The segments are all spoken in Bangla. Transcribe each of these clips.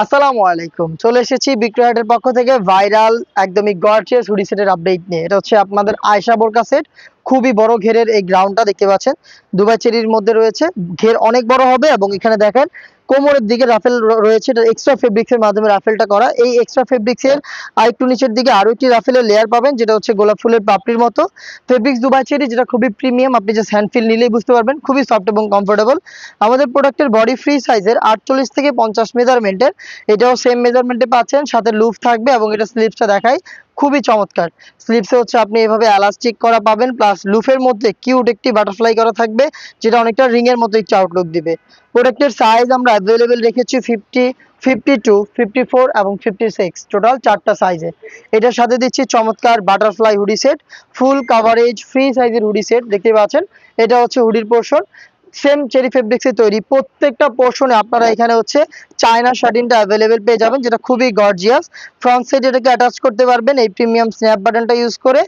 আসসালামু আলাইকুম। চলে এসেছি বিক্রয় হাটের পক্ষ থেকে ভাইরাল একদমই গর্জিয়াস হুডি সেটের আপডেট নিয়ে। এটা হচ্ছে আপনাদের আয়েশা বোরকা সেট। খুবই বড় ঘেরের এই গ্রাউন্ডটা দেখতে পাচ্ছেন। দুবাই চেরির মধ্যে রয়েছে। ঘের অনেক বড় হবে এবং এখানে দেখেন কোমরের দিকে রাফেল রয়েছে। এটা এক্সট্রা ফেব্রিক্স এর মাধ্যমে রাফেলটা করা। এই এক্সট্রা ফেব্রিক্স এর আরেকটু নিচের দিকে আরো একটি রাফেলের লেয়ার পাবেন, যেটা হচ্ছে গোলাপ ফুলের পাপড়ির মতো। ফেব্রিক্স দুবাই চেরি, যেটা খুবই প্রিমিয়াম। আপনি জাস্ট হ্যান্ড ফিল নিলেই বুঝতে পারবেন, খুবই সফট এবং কমফোর্টেবল। আমাদের প্রোডাক্টের বডি ফ্রি সাইজের 48 থেকে 50 মেজারমেন্টের, এটাও সেম মেজারমেন্টে পাচ্ছেন, সাথে লুফ থাকবে এবং এটা স্লিপসটা দেখাই খুবই চমৎকার। স্লিপসে হচ্ছে আপনি এভাবে এলাস্টিক করা পাবেন, প্লাস লুফের মধ্যে কিউট একটি বাটারফ্লাই করা থাকবে, যেটা অনেকটা রিং এর মতো একটু আউটলুক দিবে। প্রোডাক্টের সাইজ আমরা অ্যাভেলেবেল রেখেছি 50, 52, 54 এবং 56, টোটাল 4টা সাইজে। এটার সাথে দিচ্ছি চমৎকার butterfly hoodie set, full coverage free সাইজের হুডি সেট দেখতে পাচ্ছেন। এটা হচ্ছে হুডির পোর্শন, সেম চেরি ফেব্রিক্সে তৈরি। প্রত্যেকটা পোর্শনে আপনারা এখানে হচ্ছে চায়না শাটিনটা অ্যাভেলেবেল পেয়ে যাবেন, যেটা খুবই গর্জিয়াস। ফ্রন্ট সাইড এটাকে অ্যাটাচ করতে পারবেন এই প্রিমিয়াম স্ন্যাপ বাটনটা ইউজ করে।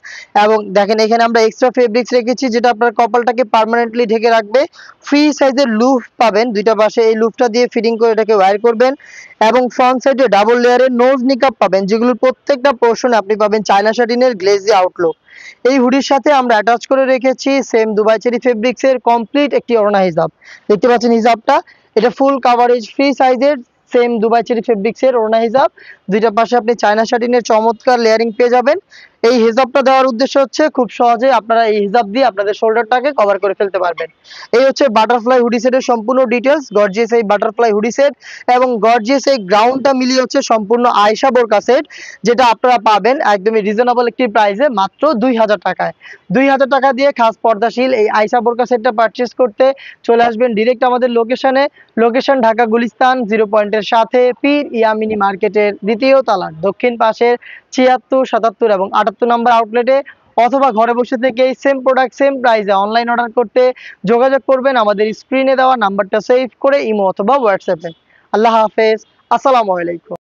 এবং দেখেন এখানে আমরা এক্সট্রা ফেব্রিক্স রেখেছি, যেটা আপনার কপালটাকে পার্মানেন্টলি ঢেকে রাখবে। ফ্রি সাইজের লুফ পাবেন দুইটা পাশে, এই লুফটা দিয়ে ফিটিং করে এটাকে ওয়্যার করবেন। এবং ফ্রন্ট সাইডে ডাবল লেয়ারের নোজ নিকাপ পাবেন, যেগুলোর প্রত্যেকটা পোর্শনে আপনি পাবেন চায়না শাটিনের গ্লেজি আউটলুক। এই হুডির সাথে আমরা অ্যাটাচ করে রেখেছি সেম দুবাই চেরি ফেব্রিক্স এর কমপ্লিট একটি ওড়না হিজাব। দেখতে পাচ্ছেন হিজাবটা, এটা ফুল কাভারেজ ফ্রি সাইজের সেম দুবাই চেরি ফেব্রিক্স এর ওড়না হিজাব। দুইটা পাশে আপনি চায়না শাটিনের চমৎকার লেয়ারিং পেয়ে যাবেন। এই হিজাবটা দেওয়ার উদ্দেশ্য হচ্ছে খুব সহজে আপনারা এই হিজাব দিয়ে আপনাদের শোল্ডারটাকে কভার করে ফেলতে পারবেন। এই হচ্ছে বাটারফ্লাই হুডি সেটের সম্পূর্ণ ডিটেলস। গর্জিয়াস এই বাটারফ্লাই হুডি সেট এবং গর্জিয়াস এই গ্রাউন্ডটা মিলিয়ে হচ্ছে সম্পূর্ণ আয়েশা বোরকা সেট, যেটা আপনারা পাবেন একদমই রিজনেবল একটি প্রাইসে, মাত্র 2000 টাকায়। 2000 টাকা দিয়ে খাস পর্দাশীল এই আয়েশা বোরকা সেটটা পারচেস করতে চলে আসবেন ডিরেক্ট আমাদের লোকেশনে। লোকেশন ঢাকা গুলিস্তান 0 পয়েন্টের সাথে পীর ইয়ামিনী মার্কেটের দ্বিতীয় তলার দক্ষিণ পাশের 76, 77 এবং 78 নম্বর আউটলেটে। অথবা ঘরে বসে থেকে সেম প্রোডাক্ট সেম প্রাইসে অনলাইন অর্ডার করতে যোগাযোগ করবেন আমাদের স্ক্রিনে দেওয়া নাম্বারটা সেভ করে ইমো অথবা হোয়াটসঅ্যাপে। আল্লাহ হাফেজ, আসসালামু আলাইকুম।